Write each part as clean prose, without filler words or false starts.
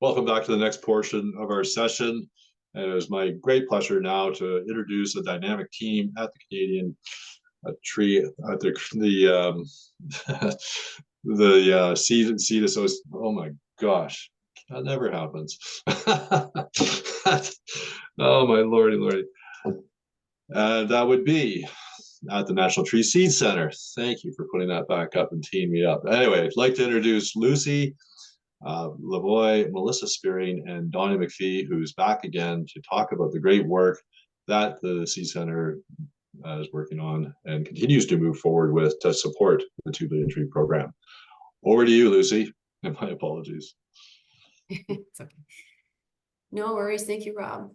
Welcome back to the next portion of our session. And it is my great pleasure now to introduce a dynamic team at the Canadian Tree, at the seed association. Oh my gosh, that never happens. Oh my lordy. That would be at the National Tree Seed Center. Thank you for putting that back up and teeing me up. Anyway, I'd like to introduce Lucy Lavoie, Melissa Spearing, and Donnie McPhee, who's back again to talk about the great work that the Seed Center is working on and continues to move forward with to support the 2 Billion Tree program. Over to you, Lucy, and my apologies. It's okay. No worries. Thank you, Rob.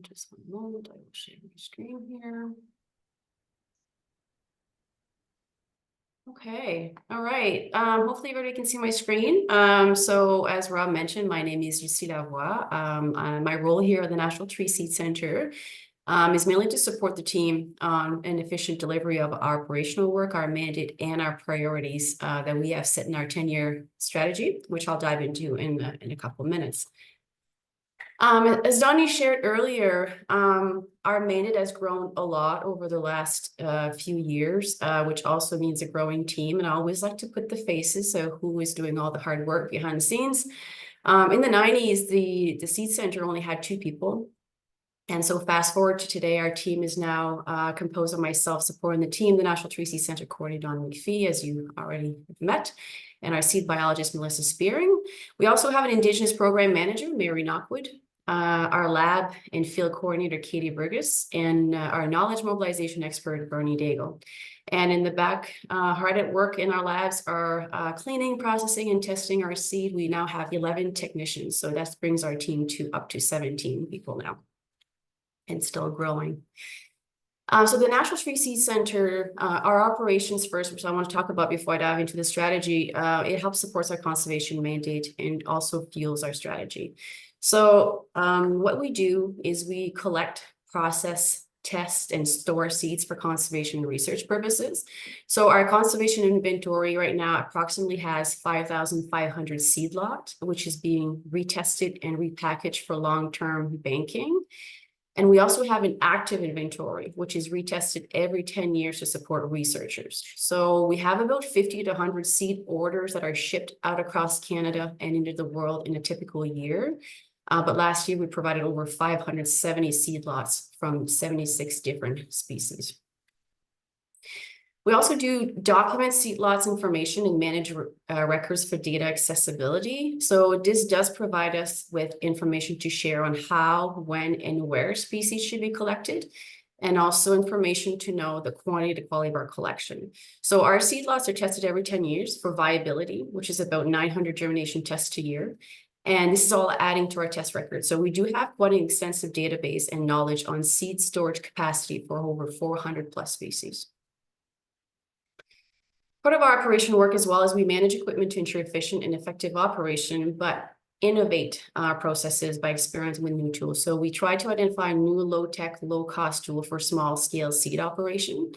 Just one moment. I will share my screen here. Okay, all right. Hopefully everybody can see my screen. So as Rob mentioned, my name is Lucy Lavoie. My role here at the National Tree Seed Center is mainly to support the team on an efficient delivery of our operational work, our mandate, and our priorities that we have set in our 10-year strategy, which I'll dive into in a couple of minutes. As Donnie shared earlier, our mandate has grown a lot over the last few years, which also means a growing team. And I always like to put the faces of who is doing all the hard work behind the scenes. In the 90s, the Seed Center only had 2 people. And so fast forward to today, our team is now composed of myself supporting the team, the National Tree Seed Center coordinator, Don McPhee, as you already met, and our seed biologist, Melissa Spearing. We also have an Indigenous program manager, Mary Knockwood, our lab and field coordinator, Katie Burgess, and our knowledge mobilization expert, Bernie Daigle. And in the back, hard at work in our labs are cleaning, processing, and testing our seed. We now have 11 technicians, so that brings our team to up to 17 people now, and still growing. So the National Tree Seed Center, our operations first, which I want to talk about before I dive into the strategy, it helps support our conservation mandate and also fuels our strategy. So what we do is we collect, process, test, and store seeds for conservation and research purposes. So our conservation inventory right now approximately has 5,500 seed lots, which is being retested and repackaged for long-term banking. And we also have an active inventory, which is retested every 10 years to support researchers. So we have about 50 to 100 seed orders that are shipped out across Canada and into the world in a typical year. But last year, we provided over 570 seed lots from 76 different species. We also do document seed lots information and manage records for data accessibility. So this does provide us with information to share on how, when, and where species should be collected, and also information to know the quantity, the quality of our collection. So our seed lots are tested every 10 years for viability, which is about 900 germination tests a year. And this is all adding to our test record. So we do have quite an extensive database and knowledge on seed storage capacity for over 400 plus species. Part of our operation work as well as we manage equipment to ensure efficient and effective operation, but innovate our processes by experimenting with new tools. So we try to identify new low-tech, low-cost tool for small-scale seed operation.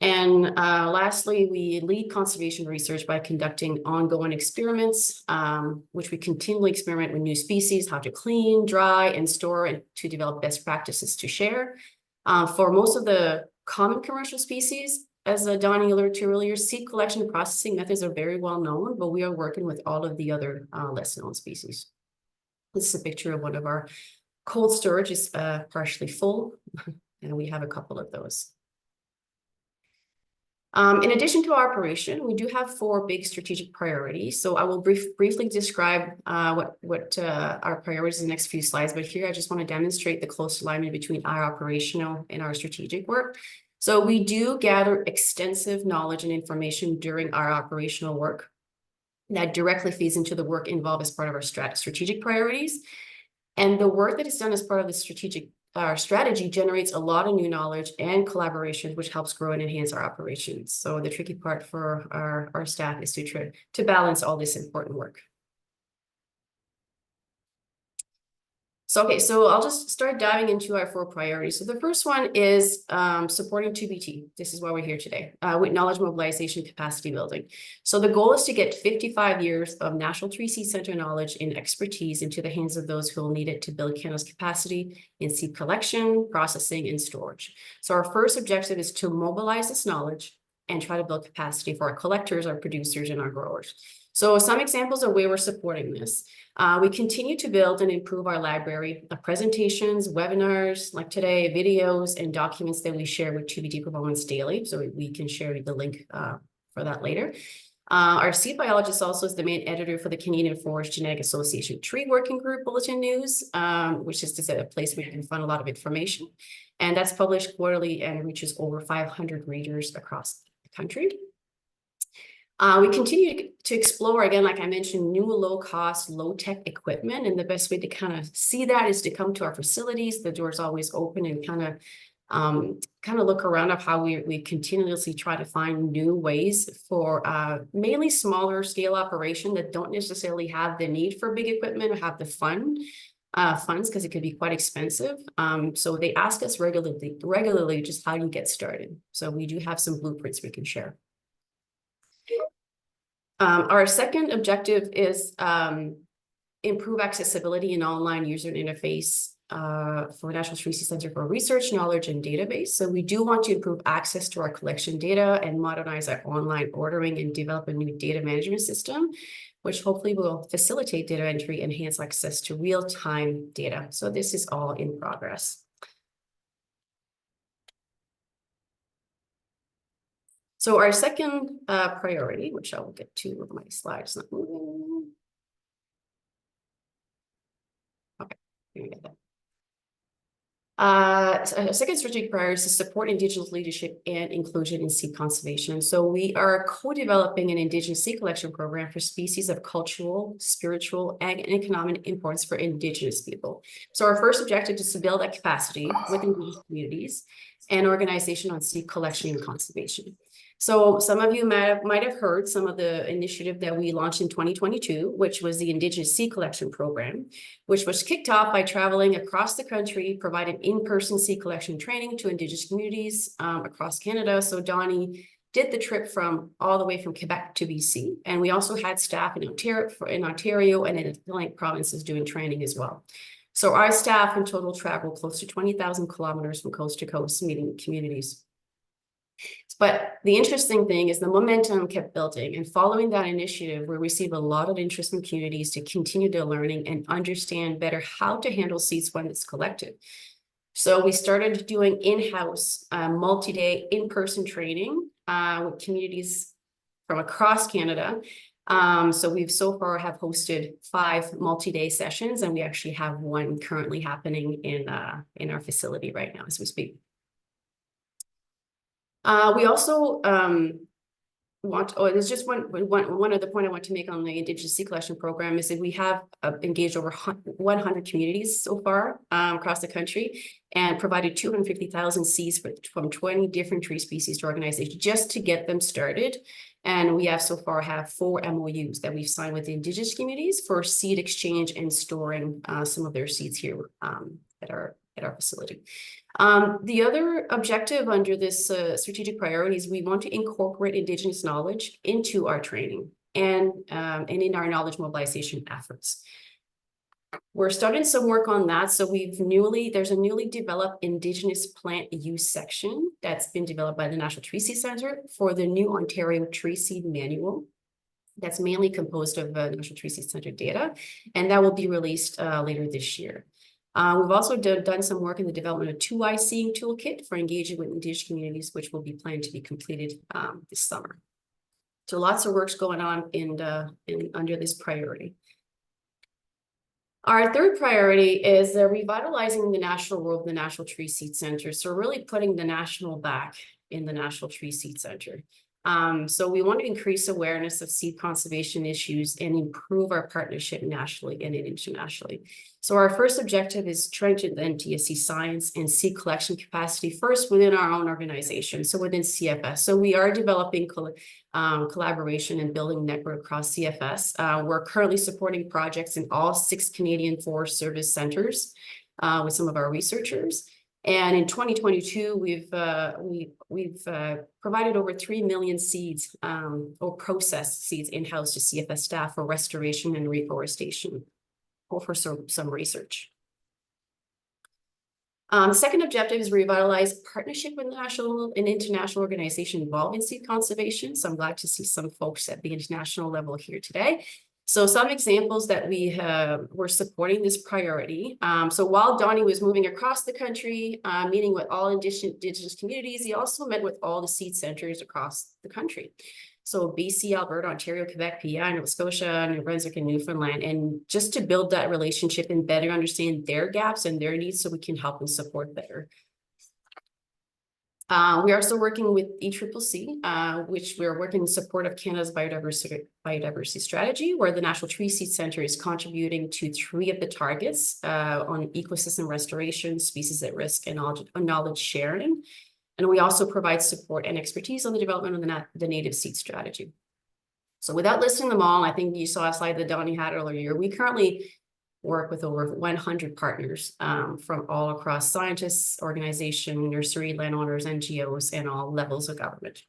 And lastly, we lead conservation research by conducting ongoing experiments, which we continually experiment with new species, how to clean, dry, and store, and to develop best practices to share. For most of the common commercial species, as Donnie alluded to earlier, seed collection and processing methods are very well known, but we are working with all of the other less known species. This is a picture of one of our cold storage is partially full, and we have a couple of those. In addition to our operation, we do have 4 big strategic priorities. So I will briefly describe what our priorities in the next few slides, but here I just want to demonstrate the close alignment between our operational and our strategic work. So we do gather extensive knowledge and information during our operational work that directly feeds into the work involved as part of our strategic priorities. And the work that is done as part of the our strategy generates a lot of new knowledge and collaboration, which helps grow and enhance our operations. So the tricky part for our staff is to balance all this important work. So I'll just start diving into our 4 priorities. So the first one is supporting 2BT. This is why we're here today, with knowledge mobilization, capacity building. So the goal is to get 55 years of National Tree Seed Centre knowledge and expertise into the hands of those who will need it to build Canada's capacity in seed collection, processing, and storage. So our first objective is to mobilize this knowledge and try to build capacity for our collectors, our producers, and our growers. So some examples of where we're supporting this. We continue to build and improve our library of presentations, webinars, like today, videos, and documents that we share with 2BT proponents daily. So we can share the link for that later. Our seed biologist also is the main editor for the Canadian Forestry Genetic Association Tree Working Group Bulletin News, which is to say a place where you can find a lot of information. And that's published quarterly and reaches over 500 readers across the country. We continue to explore, again, like I mentioned, new low-cost, low-tech equipment. And the best way to kind of see that is to come to our facilities. The door's always open, and kind of look around of how we continuously try to find new ways for mainly smaller scale operation that don't necessarily have the need for big equipment or have the funds, because it could be quite expensive. So they ask us regularly just how you get started. So we do have some blueprints we can share. Our second objective is improve accessibility and online user interface for National Tree Seed Centre for research, knowledge, and database. So we do want to improve access to our collection data and modernize our online ordering and develop a new data management system, which hopefully will facilitate data entry, enhance access to real-time data. So this is all in progress. So our second priority, which I will get to with my slides not moving. Okay, here we get that. So second strategic priority is to support Indigenous leadership and inclusion in seed conservation. So we are co-developing an Indigenous seed collection program for species of cultural, spiritual, and economic importance for Indigenous people. So our first objective is to build that capacity with Indigenous communities and organization on seed collection and conservation. So some of you might have heard some of the initiative that we launched in 2022, which was the Indigenous Seed Collection Program, which was kicked off by traveling across the country, providing in-person seed collection training to Indigenous communities across Canada. So Donnie did the trip all the way from Quebec to BC. And we also had staff in Ontario and in the Atlantic provinces doing training as well. So our staff in total traveled close to 20,000 kilometers from coast to coast, meeting communities. But the interesting thing is the momentum kept building, and following that initiative, we received a lot of interest from communities to continue their learning and understand better how to handle seeds when it's collected. So we started doing in-house multi-day in-person training with communities from across Canada. So we've so far have hosted 5 multi-day sessions, and we actually have one currently happening in our facility right now as we speak. We also there's just one other point I want to make on the Indigenous Seed Collection Program is that we have engaged over 100 communities so far across the country and provided 250,000 seeds from 20 different tree species to organizations just to get them started. And we have so far 4 MOUs that we've signed with the Indigenous communities for seed exchange and storing some of their seeds here at our facility. The other objective under this strategic priority is we want to incorporate Indigenous knowledge into our training and in our knowledge mobilization efforts. We're starting some work on that. So there's a newly developed Indigenous plant use section that's been developed by the National Tree Seed Centre for the new Ontario Tree Seed Manual. That's mainly composed of National Tree Seed Centre data, and that will be released later this year. We've also done some work in the development of 2-eye seeing toolkit for engaging with Indigenous communities, which will be planned to be completed this summer. So lots of work's going on under this priority. Our third priority is revitalizing the national role of the National Tree Seed Centre. So really putting the national back in the National Tree Seed Centre. So we want to increase awareness of seed conservation issues and improve our partnership nationally and internationally. So our first objective is strengthen the NTSC science and seed collection capacity first within our own organization, so within CFS. So we are developing collaboration and building network across CFS. We're currently supporting projects in all 6 Canadian Forest Service centers with some of our researchers. And in 2022, we've provided over 3 million seeds or processed seeds in-house to CFS staff for restoration and reforestation, or for some research. The second objective is revitalize partnership with national and international organizations involved in seed conservation. So I'm glad to see some folks at the international level here today. So some examples that we're supporting this priority. So while Donnie was moving across the country, meeting with all Indigenous communities, he also met with all the seed centers across the country. So BC, Alberta, Ontario, Quebec, PEI, Nova Scotia, New Brunswick, and Newfoundland. And just to build that relationship and better understand their gaps and their needs so we can help and support better. We are also working with ECCC, which we're working in support of Canada's biodiversity strategy, where the National Tree Seed Centre is contributing to 3 of the targets on ecosystem restoration, species at risk, and knowledge sharing. And we also provide support and expertise on the development of the native seed strategy. So without listing them all, I think you saw a slide that Donnie had earlier. We currently work with over 100 partners from all across scientists, organization, nursery, landowners, NGOs, and all levels of government.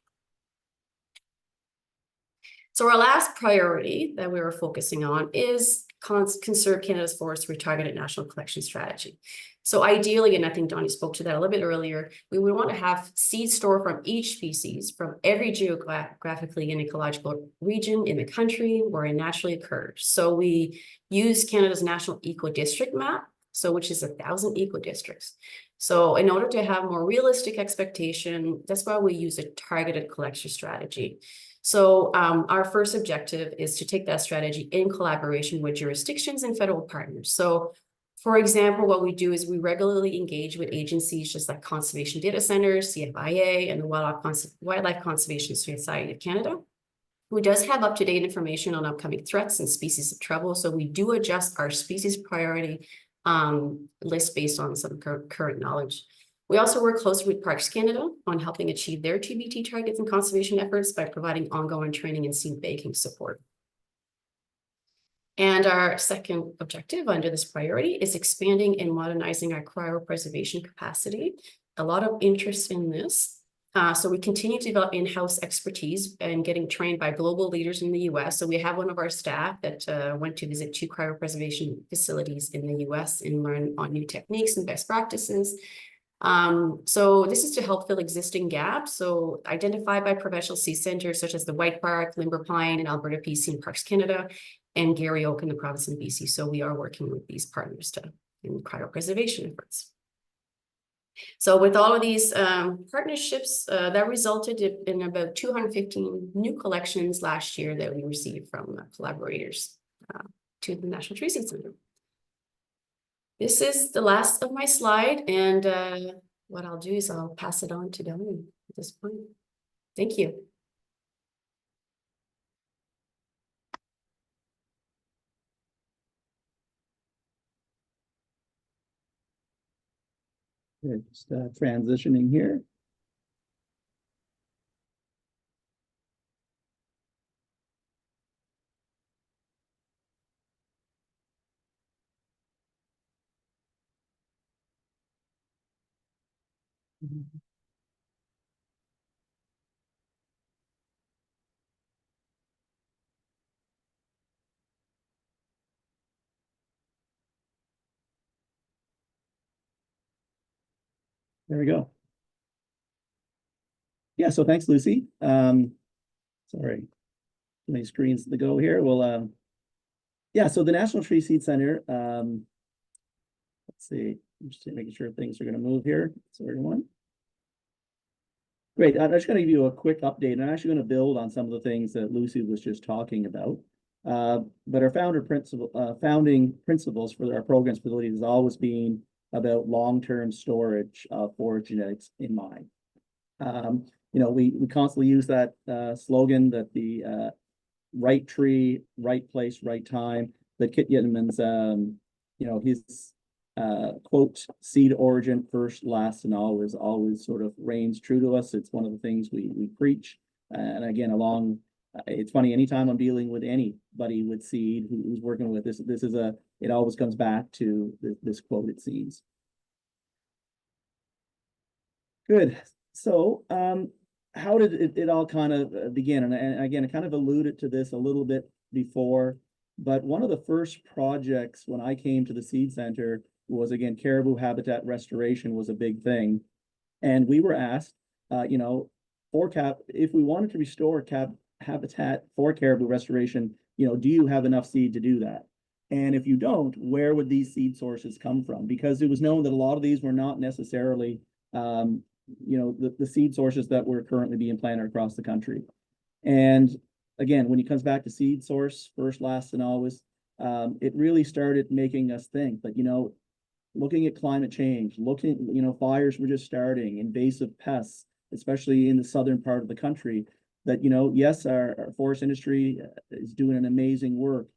So our last priority that we were focusing on is conserve Canada's forestry targeted national collection strategy. So ideally, and I think Donnie spoke to that a little bit earlier, we would want to have seeds stored from each species from every geographically and ecological region in the country where it naturally occurs. So we use Canada's National Eco District Map, so which is 1,000 eco districts. So in order to have more realistic expectation, that's why we use a targeted collection strategy. So our first objective is to take that strategy in collaboration with jurisdictions and federal partners. So for example, what we do is we regularly engage with agencies just like Conservation Data Centers, CFIA, and the Wildlife Conservation Society of Canada, who does have up-to-date information on upcoming threats and species of trouble. So we do adjust our species priority list based on some current knowledge. We also work closely with Parks Canada on helping achieve their TBT targets and conservation efforts by providing ongoing training and seed banking support. And our second objective under this priority is expanding and modernizing our cryopreservation capacity. A lot of interest in this. So we continue to develop in-house expertise and getting trained by global leaders in the US. So we have one of our staff that went to visit 2 cryopreservation facilities in the US and learn on new techniques and best practices. So this is to help fill existing gaps. So identified by professional seed centers such as the White Bark, Limber Pine in Alberta, BC, and Parks Canada, and Gary Oak in the province of BC. So we are working with these partners in cryopreservation efforts. So with all of these partnerships, that resulted in about 215 new collections last year that we received from collaborators to the National Tree Seed Centre. This is the last of my slide, and what I'll do is I'll pass it on to Donnie at this point. Thank you. Just transitioning here. There we go. Yeah, so thanks, Lucy. Sorry, too many screens to go here. Well, yeah, so the National Tree Seed Centre, let's see, I'm just making sure things are going to move here. So everyone. Great, I'm just going to give you a quick update. I'm actually going to build on some of the things that Lucy was just talking about. But our founding principles for our program stability has always been about long-term storage of forage genetics in mind. we constantly use that slogan that the right tree, right place, right time. That Kit Yeatman's, his quote, seed origin first, last, and always sort of reigns true to us. It's one of the things we preach. And again, it's funny, anytime I'm dealing with anybody with seed who's working with this, it always comes back to this quote, it seems. Good. So, how did it all kind of begin? And again, I kind of alluded to this a little bit before, but one of the first projects when I came to the Seed Center was, again, caribou habitat restoration was a big thing. And we were asked, if we wanted to restore habitat for caribou restoration, do you have enough seed to do that? And if you don't, where would these seed sources come from? Because it was known that a lot of these were not necessarily the seed sources that were currently being planted across the country. And again, when it comes back to seed source, first, last, and always, it really started making us think that, looking at climate change, fires were just starting, invasive pests, especially in the southern part of the country, that, yes, our forest industry is doing an amazing work,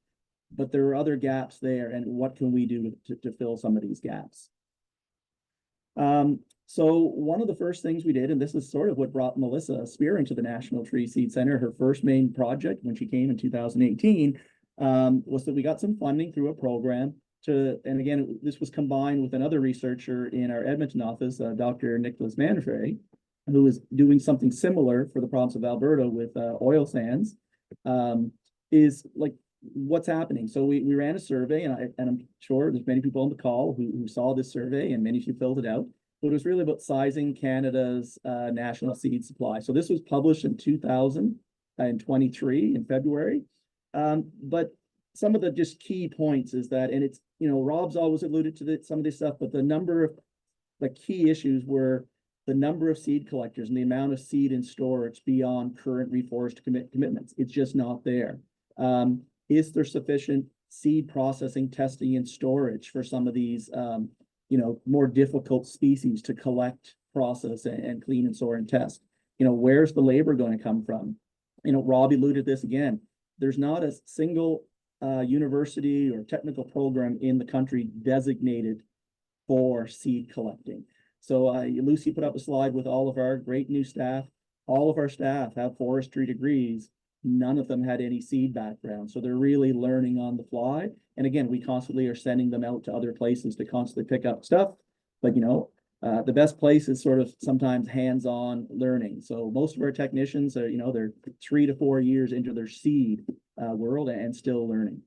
but there are other gaps there, and what can we do to fill some of these gaps? So one of the first things we did, and this is sort of what brought Melissa Spear into the National Tree Seed Center, her first main project when she came in 2018, was that we got some funding through a program and again, this was combined with another researcher in our Edmonton office, Dr. Nicholas Manfrey, who was doing something similar for the province of Alberta with oil sands, is like, what's happening? So we ran a survey, and I'm sure there's many people on the call who saw this survey, and many of you filled it out. But it was really about sizing Canada's national seed supply. So this was published in 2023 in February. But some of the just key points is that, and it's, Rob's always alluded to some of this stuff, but the key issues were the number of seed collectors and the amount of seed in storage beyond current reforest commitments. It's just not there. Is there sufficient seed processing, testing, and storage for some of these, more difficult species to collect, process, and clean and store and test? Where's the labor going to come from? Rob alluded to this again. There's not a single university or technical program in the country designated for seed collecting. So Lucy put up a slide with all of our great new staff. All of our staff have forestry degrees. None of them had any seed background. So they're really learning on the fly. And again, we constantly are sending them out to other places to constantly pick up stuff. But, the best place is sort of sometimes hands-on learning. So most of our technicians are, they're 3 to 4 years into their seed world and still learning.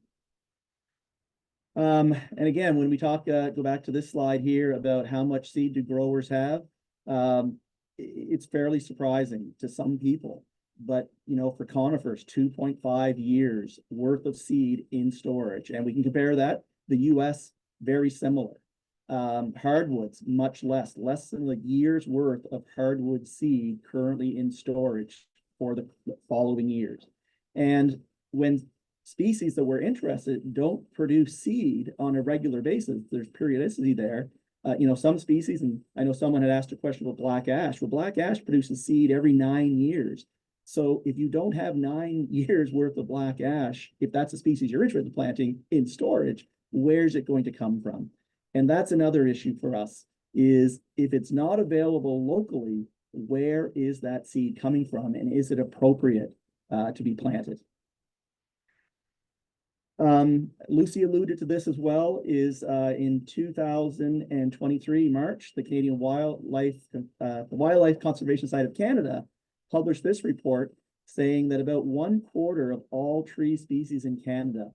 And again, when we talk, go back to this slide here about how much seed do growers have, it's fairly surprising to some people. But, for conifers, 2.5 years worth of seed in storage. And we can compare that, the US, very similar. Hardwoods, much less than a year's worth of hardwood seed currently in storage for the following years. And when species that we're interested in don't produce seed on a regular basis, there's periodicity there. Some species, and I know someone had asked a question about black ash. Well, black ash produces seed every 9 years. So if you don't have 9 years worth of black ash, if that's a species you're interested in planting in storage, where's it going to come from? And that's another issue for us, is if it's not available locally, where is that seed coming from, and is it appropriate to be planted? Lucy alluded to this as well, is in 2023, March, the Canadian Wildlife Conservation Society of Canada published this report saying that about 1/4 of all tree species in Canada,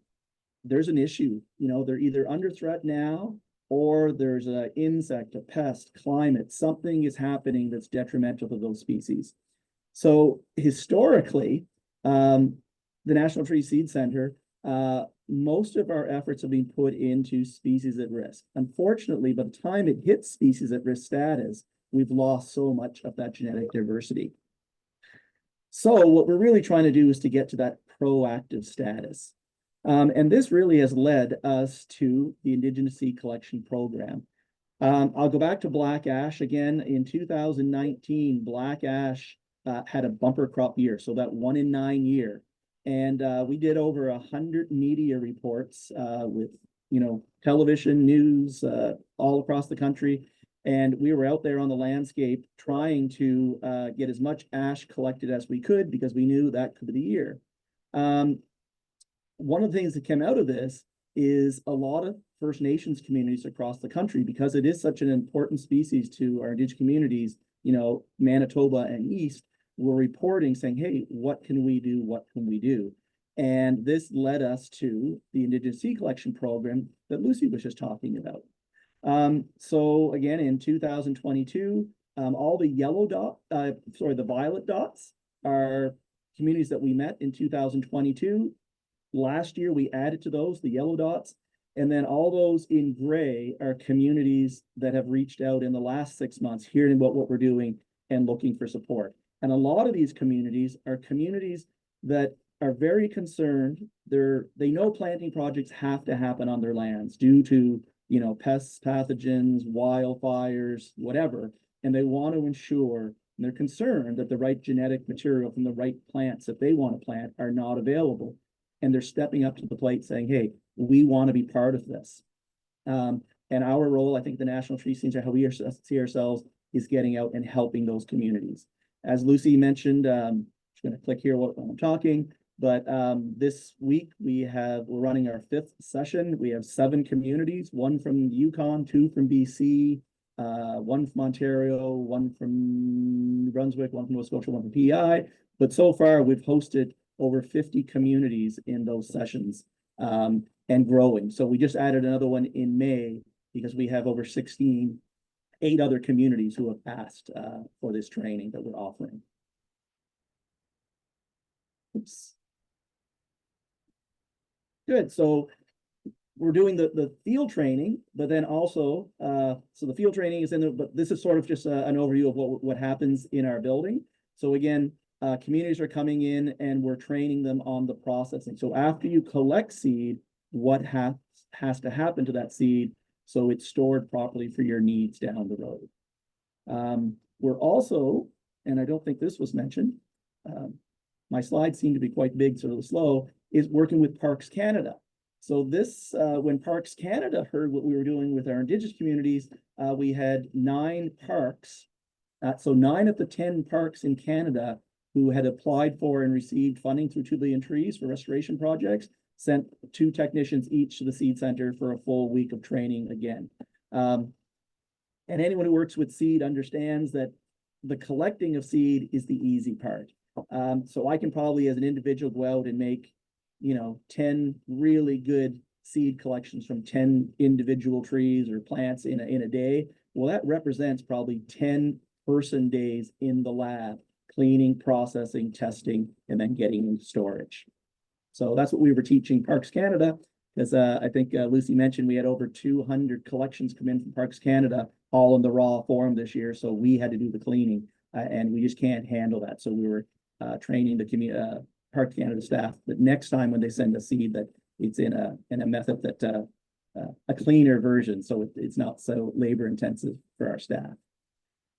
there's an issue. They're either under threat now, or there's an insect, a pest, climate, something is happening that's detrimental to those species. So historically, the National Tree Seed Center, most of our efforts have been put into species at risk. Unfortunately, by the time it hits species at risk status, we've lost so much of that genetic diversity. So what we're really trying to do is to get to that proactive status. And this really has led us to the Indigenous Seed Collection Program. I'll go back to black ash again. In 2019, black ash had a bumper crop year, so that 1 in 9 year. And we did over 100 media reports with, television, news, all across the country. And we were out there on the landscape trying to get as much ash collected as we could, because we knew that could be the year. One of the things that came out of this is a lot of First Nations communities across the country, because it is such an important species to our Indigenous communities, Manitoba and East, were reporting saying, hey, what can we do? What can we do? And this led us to the Indigenous seed collection program that Lucy was just talking about. So again, in 2022, all the the violet dots are communities that we met in 2022. Last year, we added to those the yellow dots. And then all those in gray are communities that have reached out in the last 6 months, hearing about what we're doing and looking for support. And a lot of these communities are communities that are very concerned. They know planting projects have to happen on their lands due to, pests, pathogens, wildfires, whatever. And they want to ensure, and they're concerned that the right genetic material from the right plants that they want to plant are not available. And they're stepping up to the plate saying, hey, we want to be part of this. And our role, I think the National Tree Center, how we see ourselves, is getting out and helping those communities. As Lucy mentioned, I'm just going to click here while I'm talking, but this week we're running our 5th session. We have 7 communities, 1 from Yukon, 2 from BC, 1 from Ontario, 1 from New Brunswick, 1 from Nova Scotia, 1 from PEI. But so far we've hosted over 50 communities in those sessions, and growing. So we just added another one in May, because we have over 8 other communities who have asked for this training that we're offering. Oops. Good. So we're doing the field training, but then also, so the field training is in there, but this is sort of just an overview of what happens in our building. So again, communities are coming in and we're training them on the processing. So after you collect seed, what has to happen to that seed so it's stored properly for your needs down the road. We're also, and I don't think this was mentioned, my slides seem to be quite big, sort of slow, is working with Parks Canada. So this, when Parks Canada heard what we were doing with our Indigenous communities, we had 9 parks. So 9 of the 10 parks in Canada who had applied for and received funding through 2 Billion Trees for restoration projects sent 2 technicians each to the Seed Center for a full week of training again. And anyone who works with seed understands that the collecting of seed is the easy part. So I can probably, as an individual, go out and make, 10 really good seed collections from 10 individual trees or plants in a day. Well, that represents probably 10 person days in the lab, cleaning, processing, testing, and then getting into storage. So that's what we were teaching Parks Canada, because I think Lucy mentioned we had over 200 collections come in from Parks Canada, all in the raw form this year. So we had to do the cleaning, and we just can't handle that. So we were training the Parks Canada staff that next time when they send a seed, that it's in a method that a cleaner version, so it's not so labor intensive for our staff.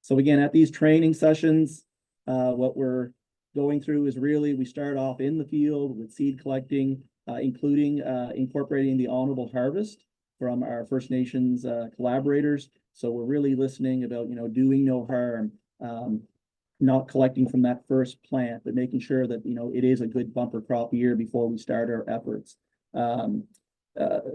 So again, at these training sessions, what we're going through is really, we start off in the field with seed collecting, including incorporating the honorable harvest from our First Nations collaborators. So we're really listening about, doing no harm, not collecting from that first plant, but making sure that, it is a good bumper crop year before we start our efforts.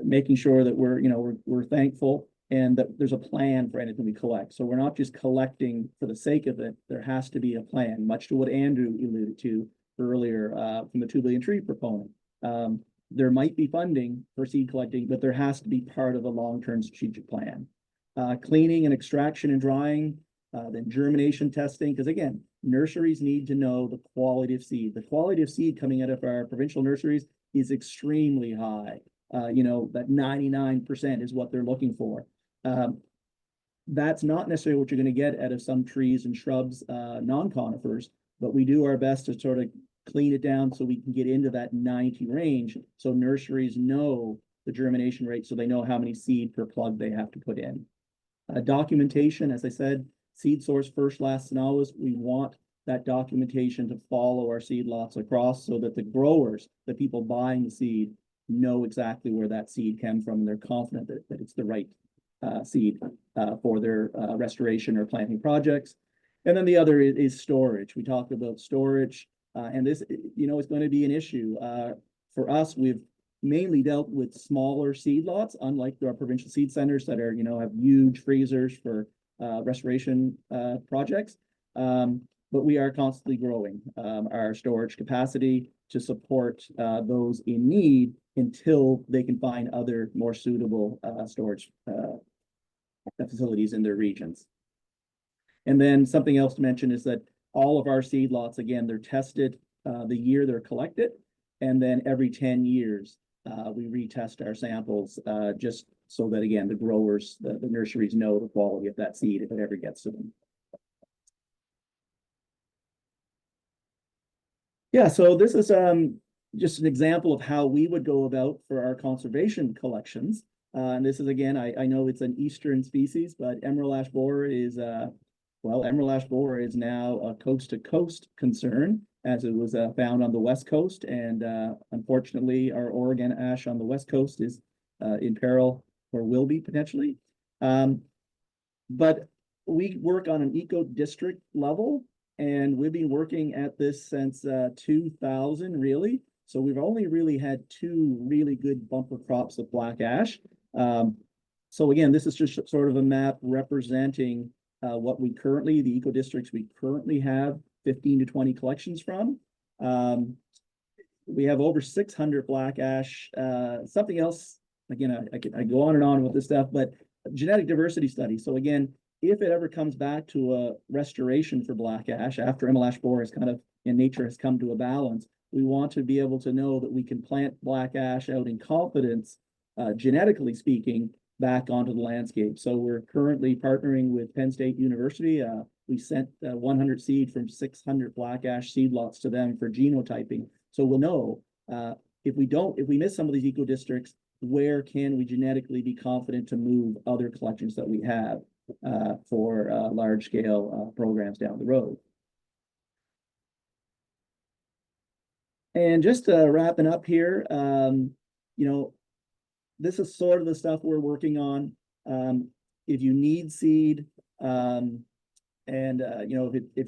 Making sure that we're thankful and that there's a plan for anything we collect. So we're not just collecting for the sake of it. There has to be a plan, much to what Andrew alluded to earlier from the 2 Billion Tree proponent. There might be funding for seed collecting, but there has to be part of a long-term strategic plan. Cleaning and extraction and drying, then germination testing, because again, nurseries need to know the quality of seed. The quality of seed coming out of our provincial nurseries is extremely high. That 99% is what they're looking for. That's not necessarily what you're going to get out of some trees and shrubs, non-conifers, but we do our best to sort of clean it down so we can get into that 90 range. So nurseries know the germination rate, so they know how many seed per plug they have to put in. Documentation, as I said, seed source first, last, and always. We want that documentation to follow our seed lots across so that the growers, the people buying the seed, know exactly where that seed came from and they're confident that it's the right seed for their restoration or planting projects. And then the other is storage. We talked about storage, and this, is going to be an issue. For us, we've mainly dealt with smaller seed lots, unlike our provincial seed centers that are, have huge freezers for restoration projects. But we are constantly growing our storage capacity to support those in need until they can find other more suitable storage facilities in their regions. And then something else to mention is that all of our seed lots, again, they're tested the year they're collected, and then every 10 years we retest our samples just so that, again, the growers, the nurseries know the quality of that seed if it ever gets to them. Yeah, so this is just an example of how we would go about for our conservation collections. And this is, again, I know it's an eastern species, but emerald ash borer is, emerald ash borer is now a coast-to-coast concern, as it was found on the West Coast. And unfortunately, our Oregon ash on the West Coast is in peril, or will be potentially. But we work on an eco-district level, and we've been working at this since 2000, really. So we've only really had 2 really good bumper crops of black ash. So again, this is just sort of a map representing what we currently, the eco districts we currently have 15 to 20 collections from. We have over 600 black ash. Something else, again, I go on and on with this stuff, but genetic diversity studies. So again, if it ever comes back to a restoration for black ash after emerald ash borer is kind of in nature has come to a balance, we want to be able to know that we can plant black ash out in confidence, genetically speaking, back onto the landscape. So we're currently partnering with Penn State University. We sent 100 seed from 600 black ash seed lots to them for genotyping. So we'll know if we miss some of these eco districts, where can we genetically be confident to move other collections that we have for large scale programs down the road. And just wrapping up here, this is sort of the stuff we're working on. If you need seed, if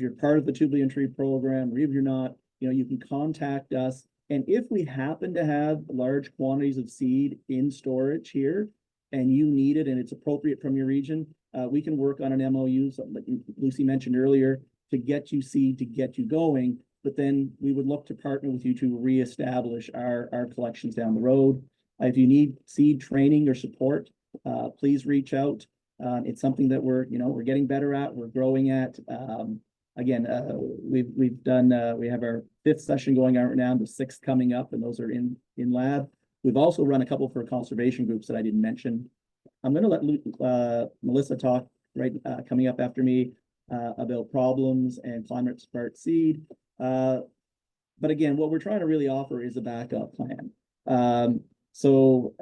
you're part of the 2 Billion Tree program, or if you're not, you can contact us. And if we happen to have large quantities of seed in storage here, and you need it and it's appropriate from your region, we can work on an MOU, something like Lucy mentioned earlier, to get you seed, to get you going. But then we would look to partner with you to reestablish our collections down the road. If you need seed training or support, please reach out. It's something that we're getting better at, we're growing at. Again, we've done, we have our 5th session going on right now, the 6th coming up, and those are in lab. We've also run a couple for conservation groups that I didn't mention. I'm going to let Melissa talk coming up after me about problems and climate smart seed. But again, what we're trying to really offer is a backup plan. So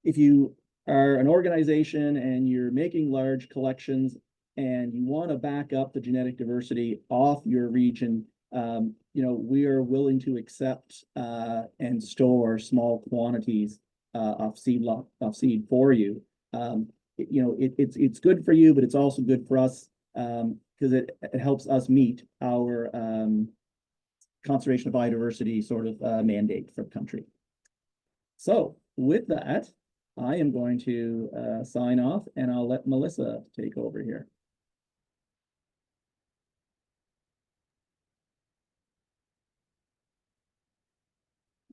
if you are an organization and you're making large collections and you want to back up the genetic diversity off your region, we are willing to accept and store small quantities of seed for you. It's good for you, but it's also good for us because it helps us meet our conservation of biodiversity sort of mandate for the country. So with that, I am going to sign off, and I'll let Melissa take over here.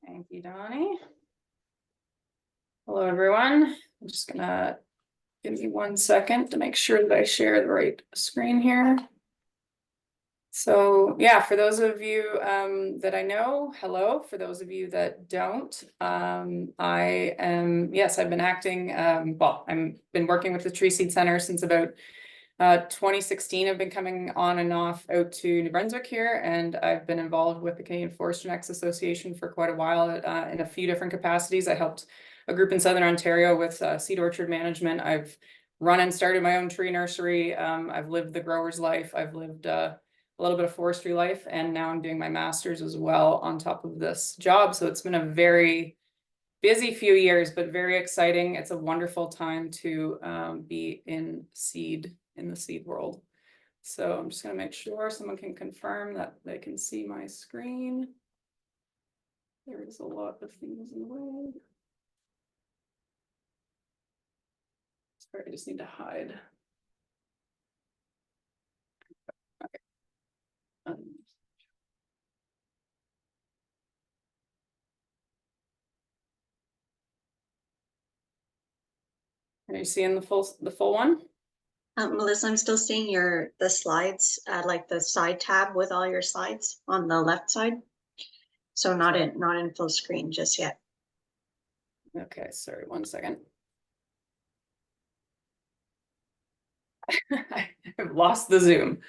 Thank you, Donnie. Hello, everyone. I'm just gonna give you 1 second to make sure that I share the right screen here. So yeah, for those of you that I know, hello. For those of you that don't, I've been acting, I've been working with the Tree Seed Center since about 2016. I've been coming on and off out to New Brunswick here, and I've been involved with the Canadian Forestry Association for quite a while in a few different capacities. I helped a group in Southern Ontario with seed orchard management. I've run and started my own tree nursery. I've lived the grower's life. I've lived a little bit of forestry life, and now I'm doing my master's as well on top of this job. So it's been a very busy few years, but very exciting. It's a wonderful time to be in the seed world. So I'm just going to make sure someone can confirm that they can see my screen. There is a lot of things in the way. Sorry, I just need to hide. Okay. Are you seeing the full one? Melissa, I'm still seeing the slides, like the side tab with all your slides on the left side. So not in full screen just yet. Okay, sorry, 1 second. I've lost the Zoom.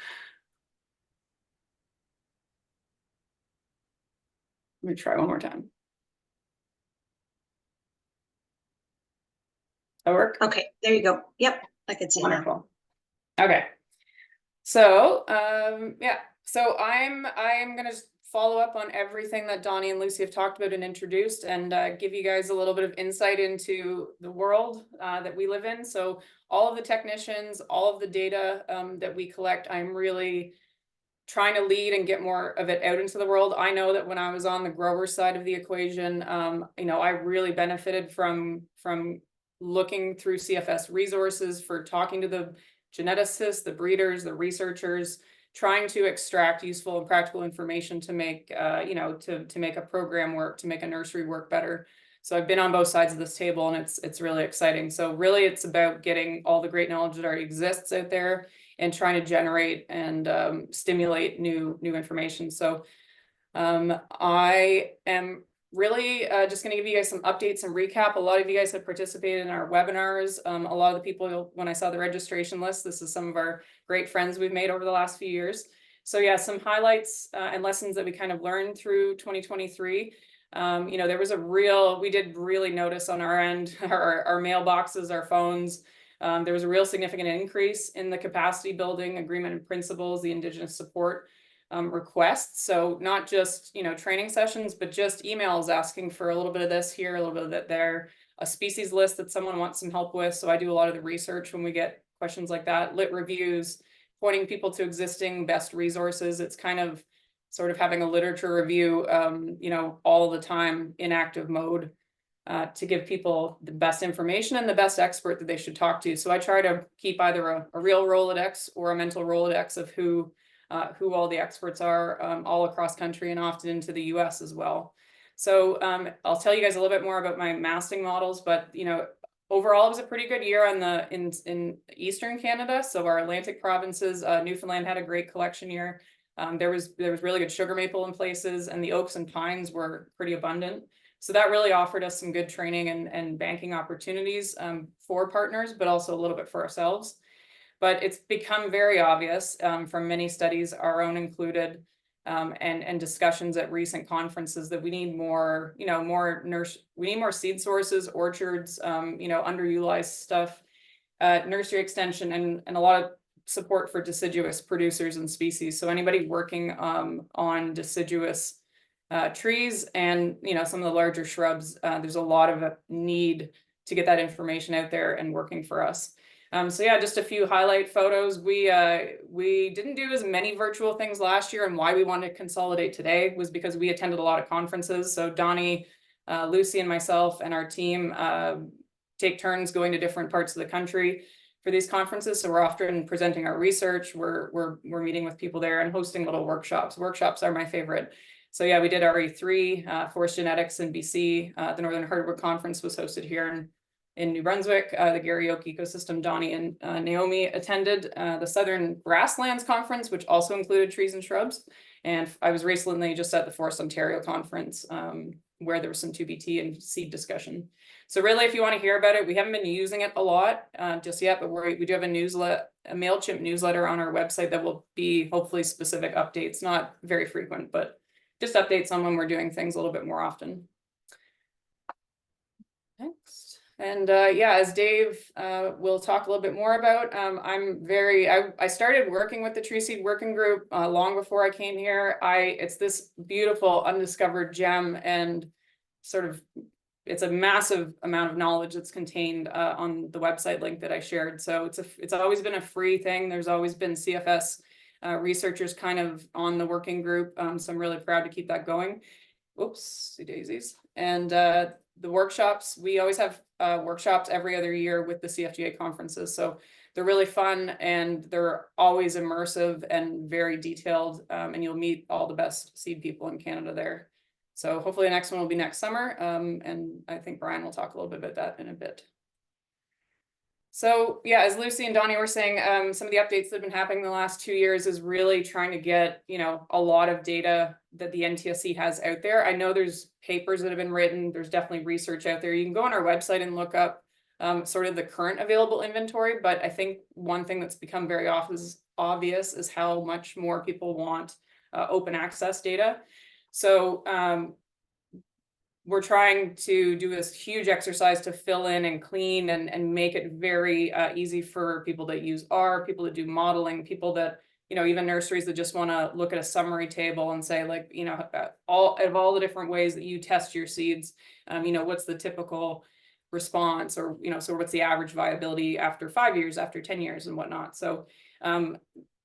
Let me try one more time. That work? Okay, there you go. Yep, I could see that. Wonderful. Okay. So yeah, so I'm gonna follow up on everything that Donnie and Lucy have talked about and introduced, and give you guys a little bit of insight into the world that we live in. So all of the technicians, all of the data that we collect, I'm really trying to lead and get more of it out into the world. I know that when I was on the grower side of the equation, you know, I really benefited from looking through CFS resources, for talking to the geneticists, the breeders, the researchers, trying to extract useful and practical information to make, you know, to make a program work, to make a nursery work better. So I've been on both sides of this table, and it's really exciting. So really it's about getting all the great knowledge that already exists out there and trying to generate and stimulate new information. So I am really just going to give you guys some updates and recap. A lot of you guys have participated in our webinars. A lot of the people, when I saw the registration list, this is some of our great friends we've made over the last few years. So yeah, some highlights and lessons that we kind of learned through 2023. You know, there was we did really notice on our end, our mailboxes, our phones, there was a real significant increase in the capacity building agreement and principles, the Indigenous support requests. So not just, you know, training sessions, but just emails asking for a little bit of this here, a little bit of that there, a species list that someone wants some help with. So I do a lot of the research when we get questions like that, lit reviews, pointing people to existing best resources. It's kind of sort of having a literature review, you know, all the time in active mode to give people the best information and the best expert that they should talk to. So I try to keep either a real Rolodex or a mental Rolodex of who all the experts are all across country, and often into the US as well. So I'll tell you guys a little bit more about my masting models, but you know, overall it was a pretty good year on in Eastern Canada. So our Atlantic provinces, Newfoundland had a great collection year. There was really good sugar maple in places, and the oaks and pines were pretty abundant. So that really offered us some good training and banking opportunities for partners, but also a little bit for ourselves. But it's become very obvious from many studies, our own included, and discussions at recent conferences, that we need more, you know, we need more seed sources, orchards, you know, underutilized stuff, nursery extension, and a lot of support for deciduous producers and species. So anybody working on deciduous trees and, you know, some of the larger shrubs, there's a lot of need to get that information out there and working for us. So yeah, just a few highlight photos. We didn't do as many virtual things last year, and why we wanted to consolidate today was because we attended a lot of conferences. So Donnie, Lucy, and myself and our team take turns going to different parts of the country for these conferences. So we're often presenting our research. We're meeting with people there and hosting little workshops. Workshops are my favorite. So yeah, we did RE3, Forest Genetics in BC. The Northern Hardwood Conference was hosted here in New Brunswick. The Garry Oak Ecosystem, Donnie and Naomi attended. The Southern Grasslands Conference, which also included trees and shrubs. And I was recently just at the Forest Ontario Conference, where there was some 2BT and seed discussion. So really, if you want to hear about it, we haven't been using it a lot just yet, but we do have a MailChimp newsletter on our website that will be hopefully specific updates, not very frequent, but just updates on when we're doing things a little bit more often. Next. And yeah, as Dave will talk a little bit more about, I started working with the Tree Seed Working Group long before I came here. It's this beautiful undiscovered gem, and sort of it's a massive amount of knowledge that's contained on the website link that I shared. So it's always been a free thing. There's always been CFS researchers kind of on the working group. So I'm really proud to keep that going. Whoopsie daisies. And the workshops, we always have workshops every other year with the CFGA conferences. So they're really fun, and they're always immersive and very detailed. And you'll meet all the best seed people in Canada there. So hopefully the next one will be next summer. And I think Brian will talk a little bit about that in a bit. So yeah, as Lucy and Donnie were saying, some of the updates that have been happening in the last 2 years is really trying to get, a lot of data that the NTSC has out there. I know there's papers that have been written. There's definitely research out there. You can go on our website and look up sort of the current available inventory. But I think one thing that's become very obvious is how much more people want open access data. So we're trying to do this huge exercise to fill in and clean and make it very easy for people that use R, people that do modeling, people that, even nurseries that just want to look at a summary table and say, like, all the different ways that you test your seeds, what's the typical response, or, so what's the average viability after 5 years, after 10 years and whatnot. So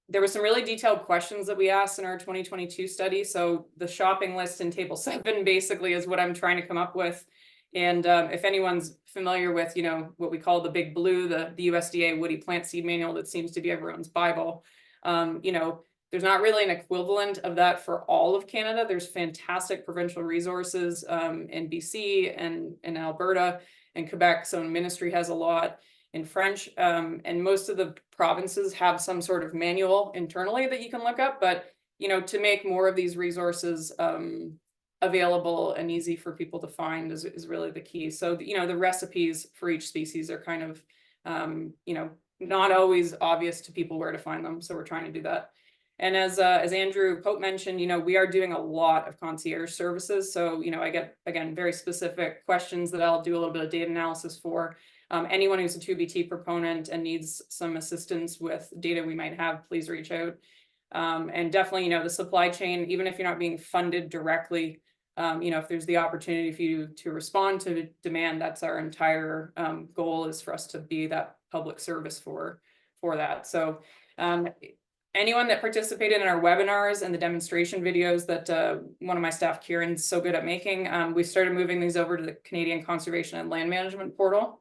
there were some really detailed questions that we asked in our 2022 study. So the shopping list in table 7 basically is what I'm trying to come up with. And if anyone's familiar with, what we call the Big Blue, the USDA Woody Plant Seed Manual that seems to be everyone's Bible, there's not really an equivalent of that for all of Canada. There's fantastic provincial resources in BC and in Alberta and Quebec. So Ministry has a lot in French, and most of the provinces have some sort of manual internally that you can look up. But to make more of these resources available and easy for people to find is really the key. So the recipes for each species are kind of not always obvious to people where to find them. So we're trying to do that. And as Andrew Pope mentioned, we are doing a lot of concierge services. So I get, again, very specific questions that I'll do a little bit of data analysis for. Anyone who's a 2BT proponent and needs some assistance with data we might have, please reach out. And definitely, the supply chain, even if you're not being funded directly, if there's the opportunity for you to respond to demand, that's our entire goal, is for us to be that public service for that. So anyone that participated in our webinars and the demonstration videos that one of my staff, Kieran's so good at making, we started moving these over to the Canadian Conservation and Land Management portal.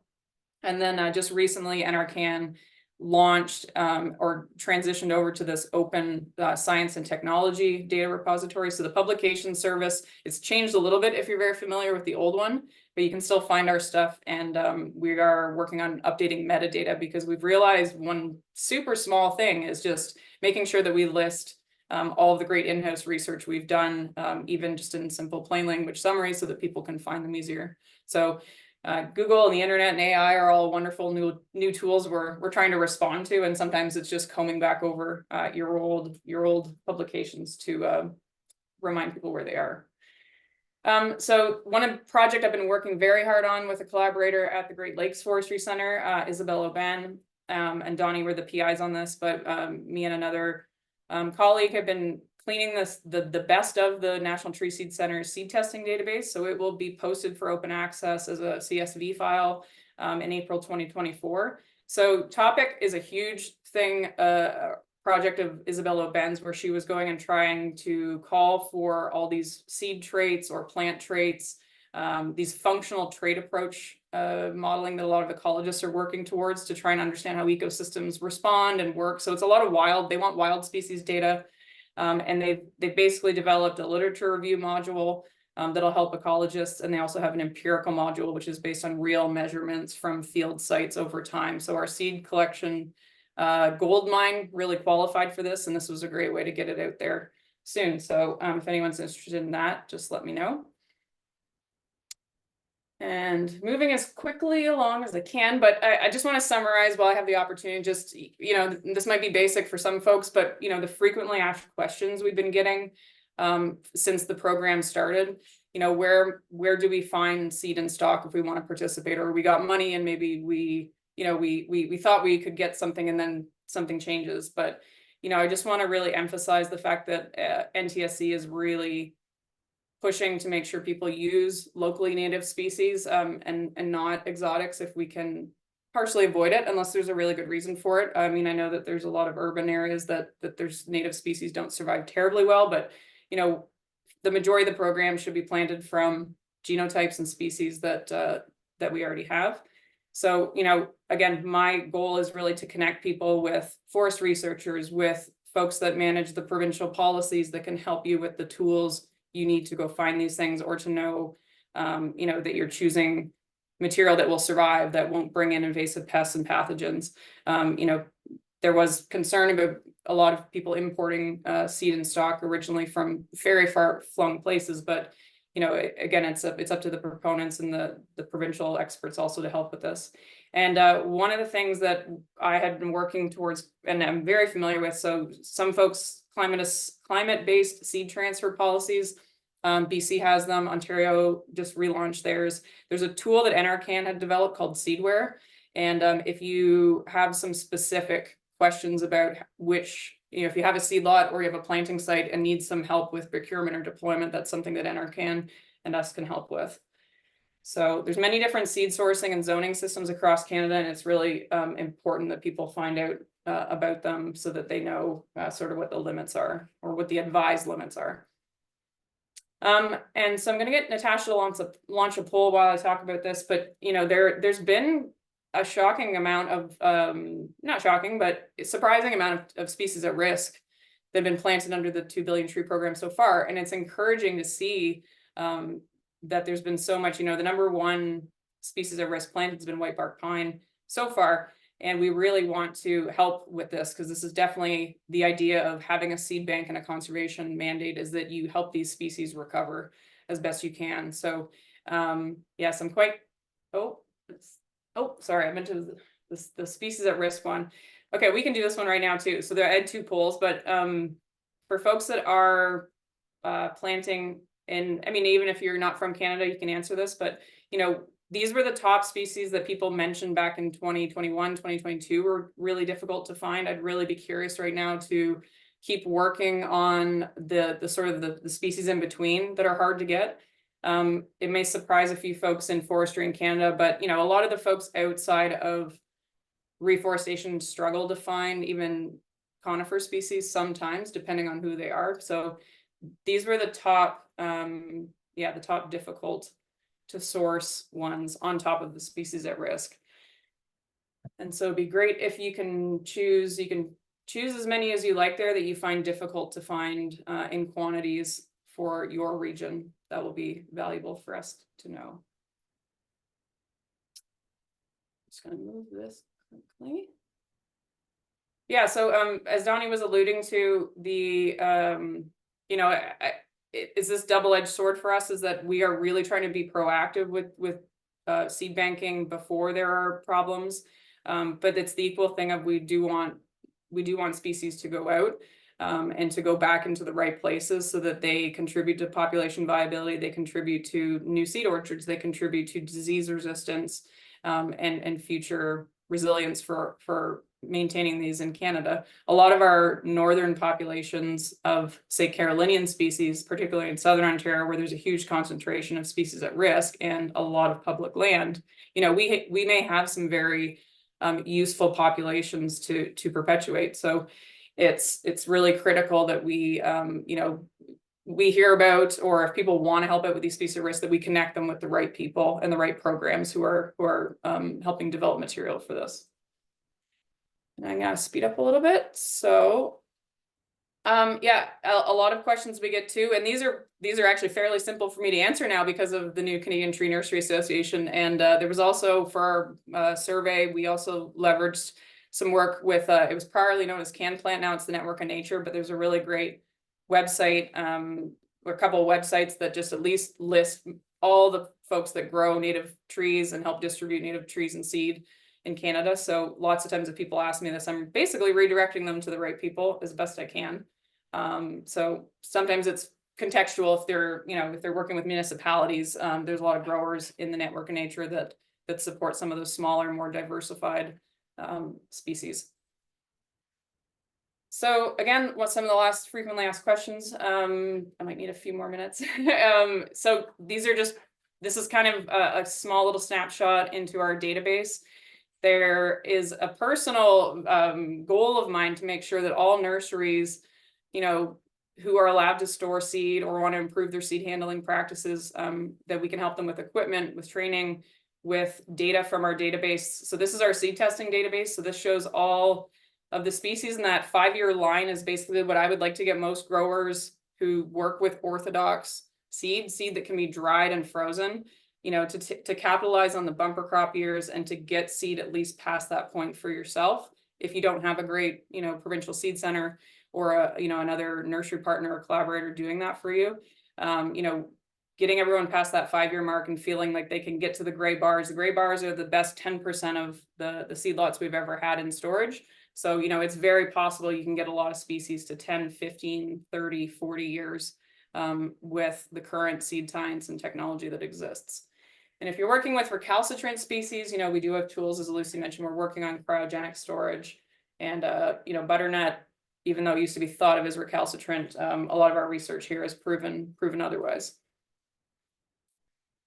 And then just recently, NRCan launched or transitioned over to this open science and technology data repository. So the publication service, it's changed a little bit if you're very familiar with the old one, but you can still find our stuff. And we are working on updating metadata, because we've realized one super small thing is just making sure that we list all of the great in-house research we've done, even just in simple plain language summaries, so that people can find them easier. So Google and the internet and AI are all wonderful new tools we're trying to respond to, and sometimes it's just combing back over your old publications to remind people where they are. So one project I've been working very hard on with a collaborator at the Great Lakes Forestry Center, Isabelle Aubin, and Donnie were the PIs on this, but me and another colleague have been cleaning the best of the National Tree Seed Center's seed testing database. So it will be posted for open access as a CSV file in April 2024. So Topic is a huge thing, project of Isabelle Aubin's, where she was going and trying to call for all these seed traits or plant traits, these functional trait approach modeling that a lot of ecologists are working towards, to try and understand how ecosystems respond and work. So it's a lot of they want wild species data. And they've basically developed a literature review module that'll help ecologists. And they also have an empirical module, which is based on real measurements from field sites over time. So our seed collection gold mine really qualified for this, and this was a great way to get it out there soon. So if anyone's interested in that, just let me know. And moving as quickly along as I can, but I just want to summarize while I have the opportunity. Just, this might be basic for some folks, but the frequently asked questions we've been getting since the program started. you know, where do we find seed in stock if we want to participate, or we got money and maybe we, you know, we thought we could get something and then something changes. But, you know, I just want to really emphasize the fact that NTSC is really pushing to make sure people use locally native species and not exotics if we can partially avoid it, unless there's a really good reason for it. I mean, I know that there's a lot of urban areas that there's native species don't survive terribly well, but, you know, the majority of the program should be planted from genotypes and species that that we already have. So, you know, again, my goal is really to connect people with forest researchers, with folks that manage the provincial policies that can help you with the tools you need to go find these things, or to know, you know, that you're choosing material that will survive, that won't bring in invasive pests and pathogens. You know, there was concern about a lot of people importing seed and stock originally from very far flung places, but, you know, again, it's up to the proponents and the provincial experts also to help with this. And one of the things that I had been working towards, and I'm very familiar with, so some folks, climate-based seed transfer policies, BC has them, Ontario just relaunched theirs. There's a tool that NRCan had developed called Seedware. And if you have some specific questions about which, you know, if you have a seed lot or you have a planting site and need some help with procurement or deployment, that's something that NRCan and us can help with. So there's many different seed sourcing and zoning systems across Canada, and it's really important that people find out about them so that they know sort of what the limits are, or what the advised limits are. And so I'm going to get Natasha to launch a poll while I talk about this, but, you know, there's been a shocking amount of, not shocking, but surprising amount of species at risk that have been planted under the 2 billion tree program so far. And it's encouraging to see that there's been so much, you know, the number one species at risk planted has been white bark pine so far. And we really want to help with this, because this is definitely the idea of having a seed bank and a conservation mandate, is that you help these species recover as best you can. So yes, I'm quite, sorry, I meant to the species at risk one. Okay, we can do this one right now too. So there, I had two polls, but for folks that are planting in, I mean, even if you're not from Canada, you can answer this, but, you know, these were the top species that people mentioned back in 2021, 2022 were really difficult to find. I'd really be curious right now to keep working on the sort of the species in between that are hard to get. It may surprise a few folks in forestry in Canada, but, you know, a lot of the folks outside of reforestation struggle to find even conifer species sometimes, depending on who they are. So these were the top, the top difficult to source ones on top of the species at risk. And so it'd be great if you can choose as many as you like there that you find difficult to find in quantities for your region. That will be valuable for us to know. Just gonna move this quickly. Yeah, so as Donnie was alluding to, the you know, is this double-edged sword for us, is that we are really trying to be proactive with seed banking before there are problems, but it's the equal thing of we do want species to go out and to go back into the right places so that they contribute to population viability, they contribute to new seed orchards, they contribute to disease resistance and future resilience for maintaining these in Canada. A lot of our northern populations of, say, Carolinian species, particularly in southern Ontario, where there's a huge concentration of species at risk and a lot of public land, you know, we may have some very useful populations to perpetuate. So it's really critical that we you know, we hear about, or if people want to help out with these species at risk, that we connect them with the right people and the right programs who are helping develop material for this. And I'm gonna speed up a little bit. So yeah, a lot of questions we get to, and these are actually fairly simple for me to answer now because of the new Canadian Tree Nursery Association. And there was also, for our survey, we also leveraged some work with it was priorly known as CanPlant, now it's the Network of Nature, but there's a really great website, or a couple of websites that just at least list all the folks that grow native trees and help distribute native trees and seed in Canada. So lots of times if people ask me this, I'm basically redirecting them to the right people as best I can. So sometimes it's contextual if they're, if they're working with municipalities. There's a lot of growers in the network of nature that support some of those smaller, more diversified species. So again, what some of the last frequently asked questions, I might need a few more minutes. So these are this is kind of a small little snapshot into our database. There is a personal goal of mine to make sure that all nurseries, who are allowed to store seed or want to improve their seed handling practices, that we can help them with equipment, with training, with data from our database. So this is our seed testing database. So this shows all of the species, and that 5-year line is basically what I would like to get most growers who work with orthodox seed that can be dried and frozen, to capitalize on the bumper crop years and to get seed at least past that point for yourself. If you don't have a great, provincial seed center or another nursery partner or collaborator doing that for you, getting everyone past that 5-year mark and feeling like they can get to the gray bars. The gray bars are the best 10% of the seed lots we've ever had in storage. So, it's very possible you can get a lot of species to 10, 15, 30, 40 years with the current seed science and technology that exists. And if you're working with recalcitrant species, we do have tools, as Lucy mentioned. We're working on cryogenic storage, and butternut, even though it used to be thought of as recalcitrant, a lot of our research here has proven otherwise.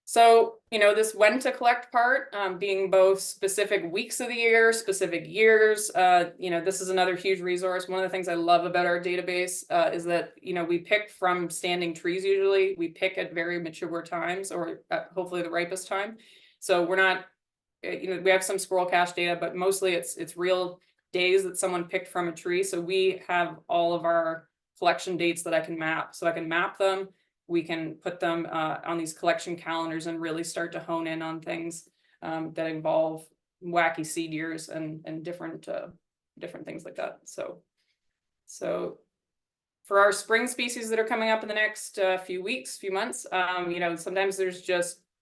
So, this when to collect part, being both specific weeks of the year, specific years, this is another huge resource. One of the things I love about our database is that, we pick from standing trees usually. We pick at very mature times, or at hopefully the ripest time. So we're not, we have some squirrel cache data, but mostly it's real days that someone picked from a tree. So we have all of our collection dates that I can map. So I can map them. We can put them on these collection calendars and really start to hone in on things that involve wacky seed years and different things like that. So for our spring species that are coming up in the next few months, sometimes there's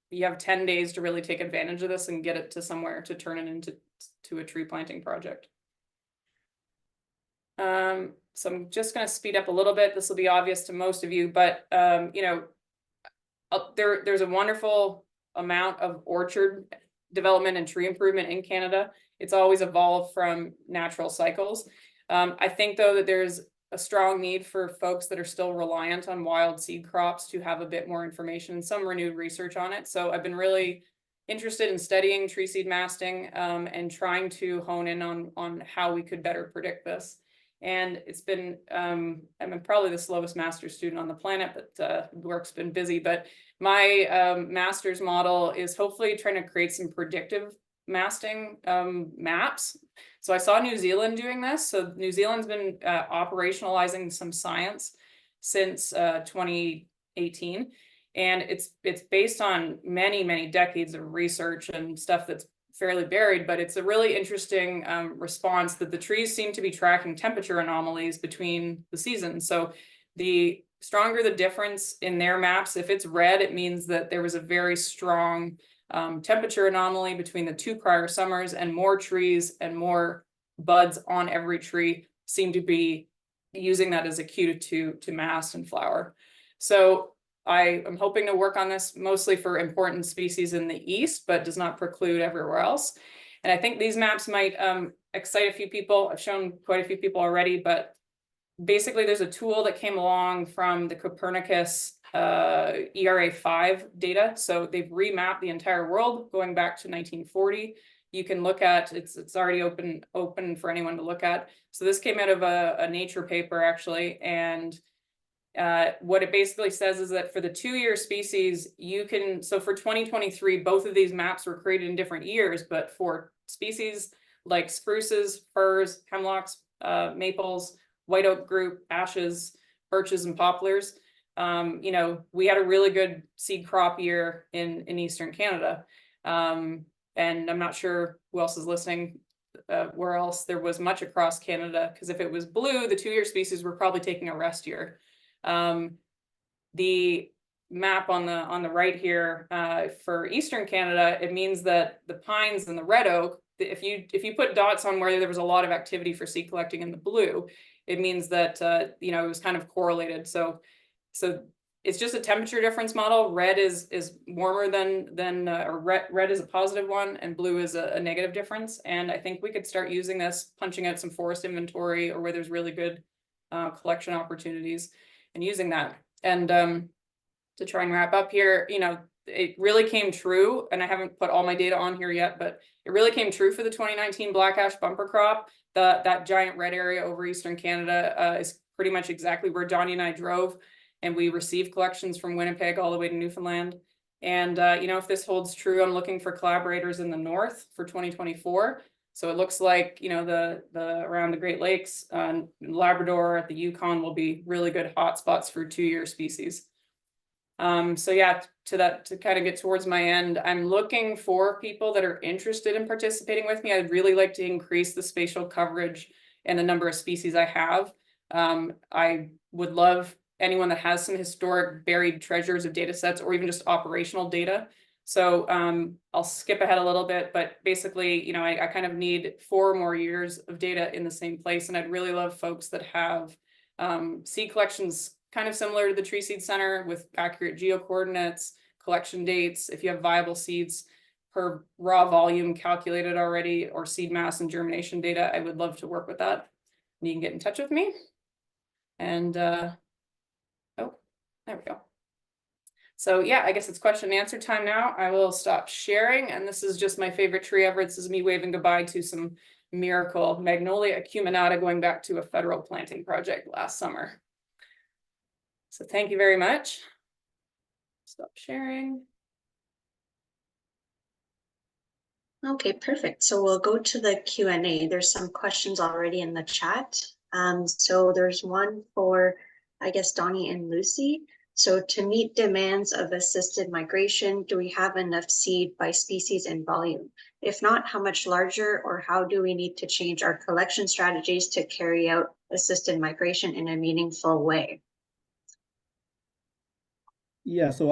you have 10 days to really take advantage of this and get it to somewhere to turn it into a tree planting project. So I'm just going to speed up a little bit. This will be obvious to most of you, but there's a wonderful amount of orchard development and tree improvement in Canada. It's always evolved from natural cycles. I think though that there's a strong need for folks that are still reliant on wild seed crops to have a bit more information and some renewed research on it. So I've been really interested in studying tree seed masting and trying to hone in on how we could better predict this. And it's been, I'm probably the slowest master's student on the planet, but work's been busy. But my master's model is hopefully trying to create some predictive masting maps. So I saw New Zealand doing this. So New Zealand's been operationalizing some science since 2018. And it's based on many decades of research and stuff that's fairly buried, but it's a really interesting response that the trees seem to be tracking temperature anomalies between the seasons. So the stronger the difference in their maps, if it's red, it means that there was a very strong temperature anomaly between the 2 prior summers, and more trees and more buds on every tree seem to be using that as a cue to mast and flower. So I am hoping to work on this mostly for important species in the east, but does not preclude everywhere else. And I think these maps might excite a few people. I've shown quite a few people already, but basically there's a tool that came along from the Copernicus ERA5 data. So they've remapped the entire world going back to 1940. You can look at, it's already open for anyone to look at. So this came out of a Nature paper actually, and what it basically says is that for the 2-year species, so for 2023, both of these maps were created in different years, but for species like spruces, firs, hemlocks, maples, white oak group, ashes, birches, and poplars, we had a really good seed crop year in Eastern Canada. And I'm not sure who else is listening, where else there was much across Canada, because if it was blue, the 2-year species were probably taking a rest year. The map on the right here for Eastern Canada, it means that the pines and the red oak, if you put dots on where there was a lot of activity for seed collecting in the blue, it means that it was kind of correlated. So it's just a temperature difference model. Red is warmer or red is a positive one, and blue is a negative difference. And I think we could start using this, punching out some forest inventory or where there's really good collection opportunities, and using that. And to try and wrap up here, you know, it really came true, and I haven't put all my data on here yet, but it really came true for the 2019 black ash bumper crop. That giant red area over Eastern Canada is pretty much exactly where Johnny and I drove, and we received collections from Winnipeg all the way to Newfoundland. And you know, if this holds true, I'm looking for collaborators in the north for 2024. So it looks like, you know, the around the Great Lakes, Labrador, at the Yukon will be really good hotspots for 2-year species. So yeah, to kind of get towards my end, I'm looking for people that are interested in participating with me. I'd really like to increase the spatial coverage and the number of species I have. I would love anyone that has some historic buried treasures of data sets, or even just operational data. So I'll skip ahead a little bit, but basically, you know, I kind of need 4 more years of data in the same place. And I'd really love folks that have seed collections kind of similar to the Tree Seed Center, with accurate geocoordinates, collection dates. If you have viable seeds per raw volume calculated already, or seed mass and germination data, I would love to work with that. And you can get in touch with me. And oh, there we go. So yeah, I guess it's question and answer time now. I will stop sharing. And this is just my favorite tree ever. This is me waving goodbye to some miracle Magnolia acuminata, going back to a federal planting project last summer. So thank you very much. Stop sharing. Okay, perfect. So we'll go to the Q&A. There's some questions already in the chat. So there's one for, I guess, Donnie and Lucy. So to meet demands of assisted migration, do we have enough seed by species and volume? If not, how much larger, or how do we need to change our collection strategies to carry out assisted migration in a meaningful way? Yeah, so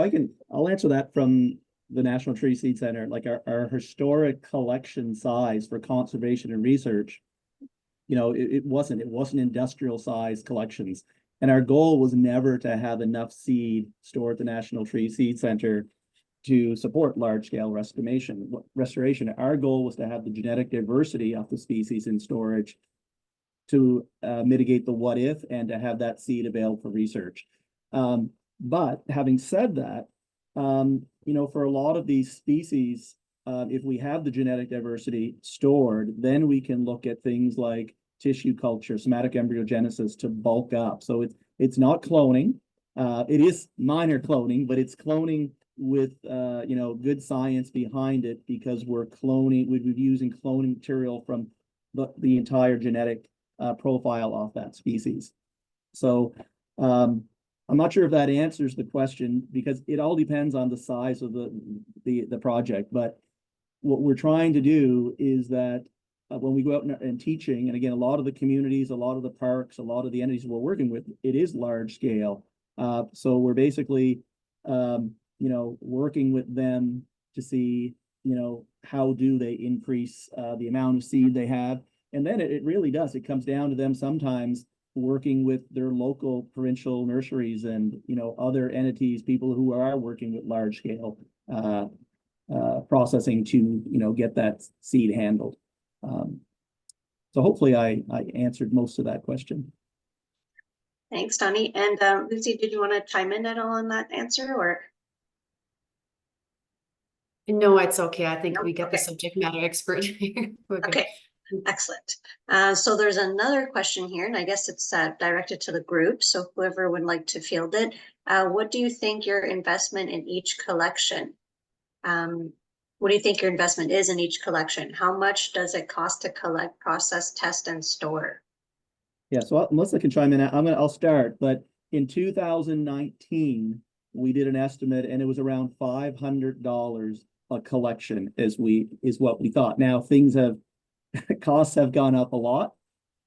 I'll answer that from the National Tree Seed Center. Like our historic collection size for conservation and research, you know, it wasn't industrial size collections. And our goal was never to have enough seed stored at the National Tree Seed Center to support large scale restoration. Our goal was to have the genetic diversity of the species in storage to mitigate the what if, and to have that seed available for research. But having said that, you know, for a lot of these species, if we have the genetic diversity stored, then we can look at things like tissue culture, somatic embryogenesis to bulk up. So it's not cloning. It is minor cloning, but it's cloning with you know, good science behind it, because we're using cloning material from the entire genetic profile of that species. So I'm not sure if that answers the question, because it all depends on the size of the project. But what we're trying to do is that when we go out and teaching, and again, a lot of the communities, a lot of the parks, a lot of the entities we're working with, it is large scale. So we're basically, you know, working with them to see, you know, how do they increase the amount of seed they have. And then it really does. It comes down to them sometimes working with their local provincial nurseries and, you know, other entities, people who are working with large scale processing to, you know, get that seed handled. So hopefully I answered most of that question. Thanks, Donnie. And Lucy, did you want to chime in at all on that answer, or? No, it's okay. I think No? we get the subject matter expert here. We're good. Okay, excellent. So there's another question here, and I guess it's directed to the group. So whoever would like to field it, what do you think your investment in each collection? What do you think your investment is in each collection? How much does it cost to collect, process, test, and store? Yeah, so Melissa can chime in. I'll start, but in 2019, we did an estimate, and it was around $500 a collection is what we thought. Now costs have gone up a lot.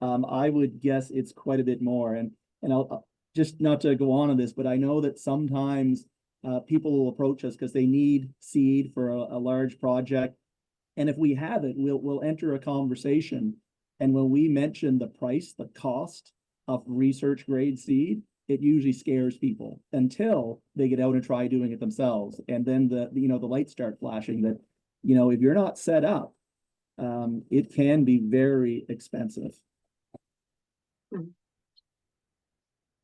I would guess it's quite a bit more. And I'll just, not to go on this, but I know that sometimes people will approach us because they need seed for a large project. And if we have it, we'll enter a conversation. And when we mention the price, the cost of research grade seed, it usually scares people until they get out and try doing it themselves. And then the lights start flashing that, if you're not set up, it can be very expensive.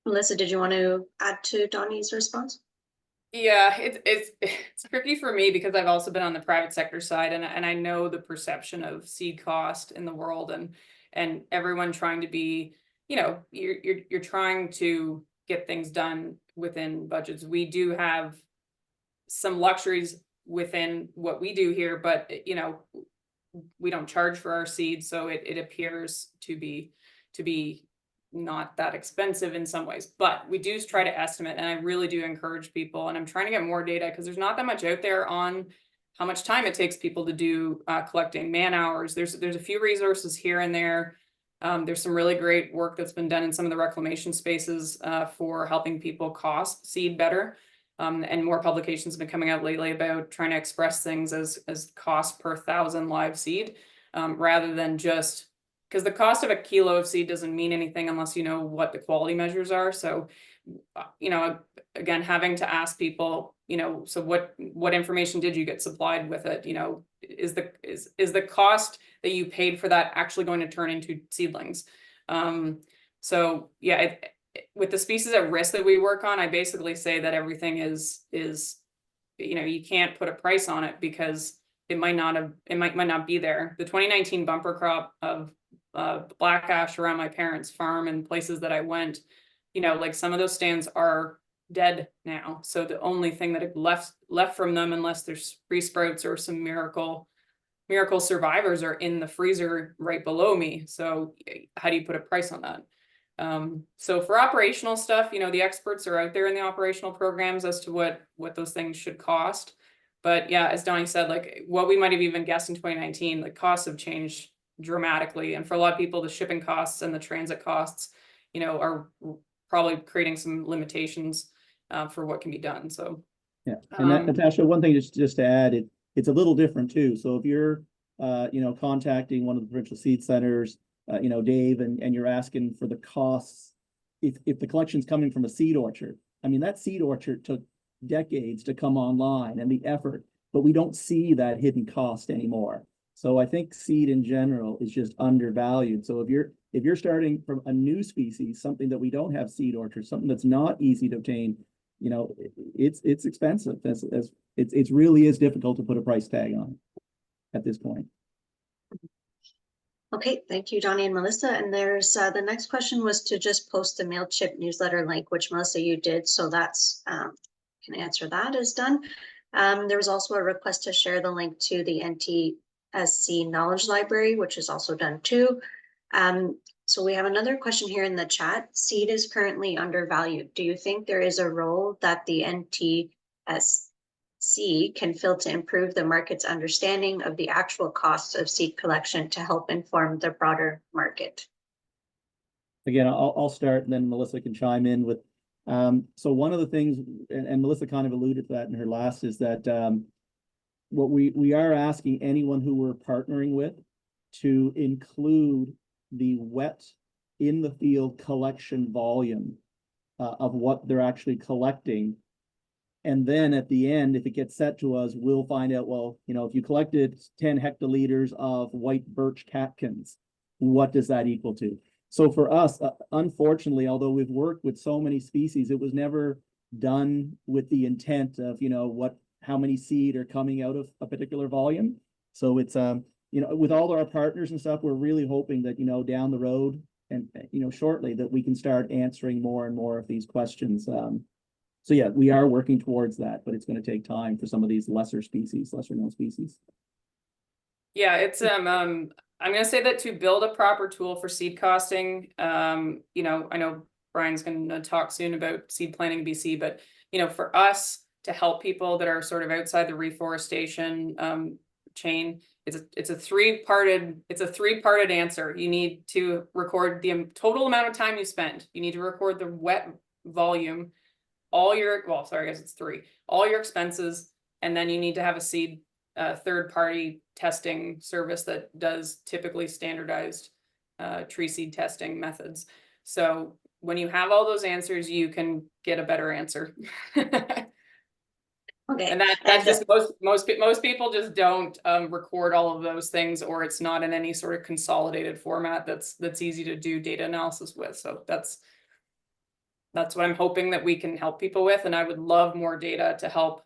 Melissa, did you want to add to Donnie's response? Yeah, it's tricky for me because I've also been on the private sector side, and I know the perception of seed cost in the world, and everyone trying to be, you're trying to get things done within budgets. We do have some luxuries within what we do here, but we don't charge for our seeds, so it appears to be not that expensive in some ways, but we do try to estimate, and I really do encourage people, and I'm trying to get more data because there's not that much out there on how much time it takes people to do collecting man hours. There's a few resources here and there. There's some really great work that's been done in some of the reclamation spaces for helping people cost seed better. And more publications have been coming out lately about trying to express things as cost per 1,000 live seed, rather than just, because the cost of a kilo of seed doesn't mean anything unless you know what the quality measures are. So, again, having to ask people, so what information did you get supplied with it? Is the cost that you paid for that actually going to turn into seedlings? So yeah, with the species at risk that we work on, I basically say that everything is you can't put a price on it because it might not be there. The 2019 bumper crop of black ash around my parents' farm and places that I went, like some of those stands are dead now. So the only thing that left from them, unless there's free sprouts or some miracle survivors, are in the freezer right below me. So how do you put a price on that? So for operational stuff, the experts are out there in the operational programs as to what those things should cost. But yeah, as Donnie said, like what we might have even guessed in 2019, the costs have changed dramatically. And for a lot of people, the shipping costs and the transit costs, are probably creating some limitations for what can be done. So yeah, and that, Natasha, one thing just to add, it's a little different too. So if you're contacting one of the provincial seed centers, Dave, and you're asking for the costs, if the collection's coming from a seed orchard, I mean, that seed orchard took decades to come online and the effort, but we don't see that hidden cost anymore. So I think seed in general is just undervalued. So if you're starting from a new species, something that we don't have seed orchards, something that's not easy to obtain, it's expensive. It really is difficult to put a price tag on at this point. Okay, thank you, Donnie and Melissa. And there's the next question was to just post the MailChimp newsletter link, which Melissa, you did. So that's can answer that is done. There was also a request to share the link to the NTSC Knowledge Library, which is also done too. So we have another question here in the chat. Seed is currently undervalued. Do you think there is a role that the NTSC can fill to improve the market's understanding of the actual costs of seed collection to help inform the broader market? Again, I'll start and then Melissa can chime in with, so one of the things, and Melissa kind of alluded to that in her last, is that what we are asking anyone who we're partnering with to include the wet in the field collection volume of what they're actually collecting. And then at the end, if it gets set to us, we'll find out, well, if you collected 10 hectoliters of white birch catkins, what does that equal to? So for us, unfortunately, although we've worked with so many species, it was never done with the intent of, how many seed are coming out of a particular volume. So it's, with all our partners and stuff, we're really hoping that, down the road and, shortly that we can start answering more and more of these questions. So yeah, we are working towards that, but it's going to take time for some of these lesser known species. Yeah, it's I'm going to say that to build a proper tool for seed costing, I know Brian's going to talk soon about seed planning BC, but for us to help people that are sort of outside the reforestation chain, it's a three-parted answer. You need to record the total amount of time you spend. You need to record the wet volume, all your expenses, and then you need to have a seed third-party testing service that does typically standardized tree seed testing methods. So when you have all those answers, you can get a better answer. Okay. And that's just most people just don't record all of those things, or it's not in any sort of consolidated format that's easy to do data analysis with. So that's what I'm hoping that we can help people with, and I would love more data to help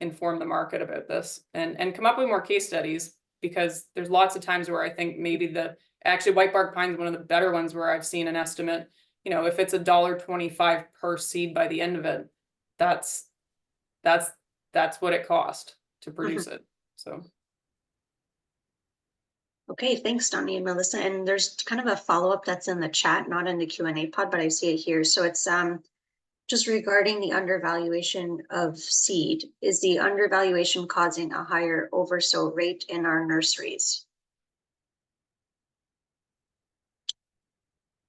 inform the market about this and come up with more case studies, because there's lots of times where I think maybe actually white bark pine is one of the better ones where I've seen an estimate, you know, if it's $1.25 per seed by the end of it, that's what it cost to produce it. So. Okay, thanks, Donnie and Melissa. And there's kind of a follow-up that's in the chat, not in the Q&A pod, but I see it here. So it's just regarding the undervaluation of seed. Is the undervaluation causing a higher oversow rate in our nurseries?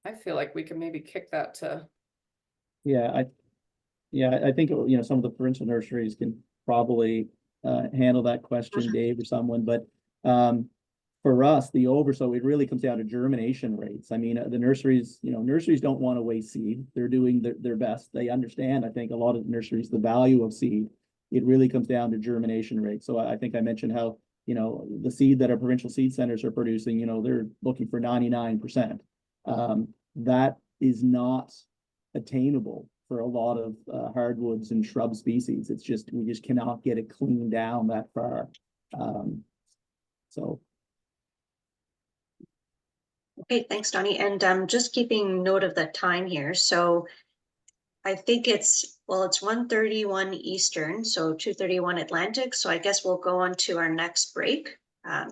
I feel like we can maybe kick that to. Yeah, I think, you know, some of the provincial nurseries can probably handle that question, Dave or someone, but for us, the oversow, it really comes down to germination rates. I mean, the nurseries, you know, nurseries don't want to waste seed. They're doing their best. They understand, I think, a lot of nurseries, the value of seed. It really comes down to germination rate. So I think I mentioned how, you know, the seed that our provincial seed centers are producing, you know, they're looking for 99%. That is not attainable for a lot of hardwoods and shrub species. It's just, we just cannot get it cleaned down that far. So. Okay, thanks, Donnie. And just keeping note of the time here. So I think it's 1:31 Eastern, so 2:31 Atlantic. So I guess we'll go on to our next break.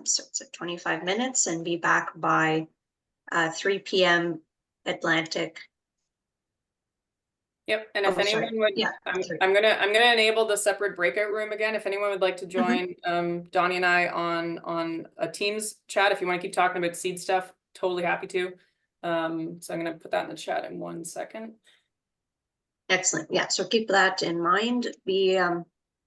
So it's at 25 minutes and be back by 3 p.m. Atlantic. Yep, and if anyone would, yeah, I'm gonna enable the separate breakout room again. If anyone would like to join Donnie and I on a Teams chat, if you want to keep talking about seed stuff, totally happy to. So I'm gonna put that in the chat in 1 second. Excellent. Yeah, so keep that in mind. Be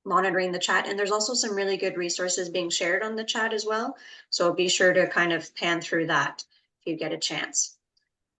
monitoring the chat, and there's also some really good resources being shared on the chat as well. So be sure to kind of pan through that if you get a chance.